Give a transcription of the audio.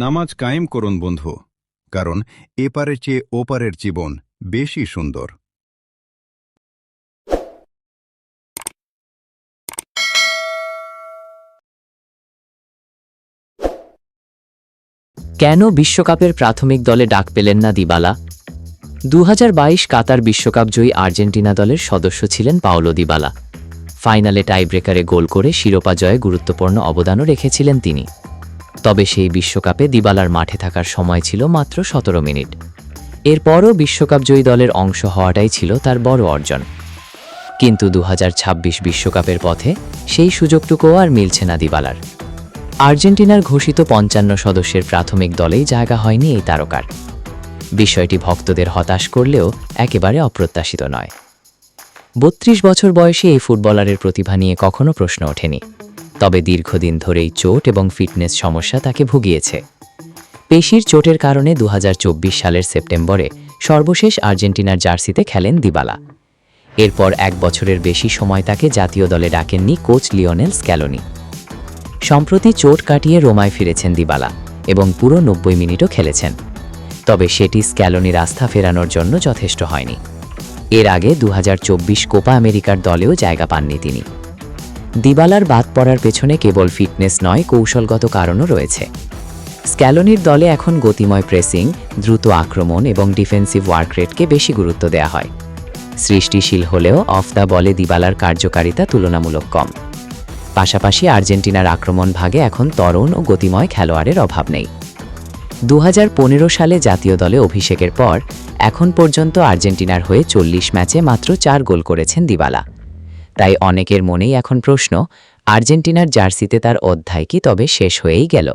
নামাজ কায়েম করুন বন্ধু, কারণ এপারের চেয়ে ওপারের জীবন বেশি সুন্দর। কেন বিশ্বকাপের প্রাথমিক দলে ডাক পেলেন না দিবালা? 2022 কাতার বিশ্বকাপ জয়ী আর্জেন্টিনা দলের সদস্য ছিলেন পাওলো দিবালা। ফাইনালে টাইব্রেকারে গোল করে শিরোপা জয়ে গুরুত্বপূর্ণ অবদানও রেখেছিলেন তিনি। তবে সেই বিশ্বকাপে দিবালার মাঠে থাকার সময় ছিল মাত্র 17 মিনিট। এরপরও বিশ্বকাপ জয়ী দলের অংশ হওয়াটাই ছিল তার বড় অর্জন। কিন্তু 2026 বিশ্বকাপের পথে সেই সুযোগটুকুও আর মিলছে না দিবালার। আর্জেন্টিনার ঘোষিত 55 সদস্যের প্রাথমিক দলেই জায়গা হয়নি এই তারকার। বিষয়টি ভক্তদের হতাশ করলেও একেবারে অপ্রত্যাশিত নয়। 32 বছর বয়সে এই ফুটবলারের প্রতিভা নিয়ে কখনো প্রশ্ন ওঠেনি, তবে দীর্ঘদিন ধরেই চোট এবং ফিটনেস সমস্যা তাকে ভুগিয়েছে। পেশির চোটের কারণে 2024 সালের সেপ্টেম্বরে সর্বশেষ আর্জেন্টিনার জার্সিতে খেলেন দিবালা। এরপর 1 বছরের বেশি সময় তাকে জাতীয় দলে ডাকেননি কোচ লিওনেল স্ক্যালোনি। সম্প্রতি চোট কাটিয়ে রোমায় ফিরেছেন দিবালা এবং পুরো 90 মিনিটও খেলেছেন। তবে সেটি স্ক্যালোনির আস্থা ফেরানোর জন্য যথেষ্ট হয়নি। এর আগে 2024 কোপা আমেরিকার দলেও জায়গা পাননি তিনি। দিবালার বাদ পড়ার পেছনে কেবল ফিটনেস নয়, কৌশলগত কারণও রয়েছে। স্ক্যালোনির দলে এখন গতিময় প্রেসিং, দ্রুত আক্রমণ এবং ডিফেন্সিভ ওয়ার্ক রেটকে বেশি গুরুত্ব দেওয়া হয়। সৃষ্টিশীল হলেও অফ দ্য বলে দিবালার কার্যকারিতা তুলনামূলক কম। পাশাপাশি আর্জেন্টিনার আক্রমণ ভাগে এখন তরুণ ও গতিময় খেলোয়াড়ের অভাব নেই। 2015 সালে জাতীয় দলে অভিষেকের পর এখন পর্যন্ত আর্জেন্টিনার হয়ে 40 ম্যাচে মাত্র 4 গোল করেছেন দিবালা। তাই অনেকের মনেই এখন প্রশ্ন, আর্জেন্টিনার জার্সিতে তার অধ্যায় কি তবে শেষ হয়েই গেল?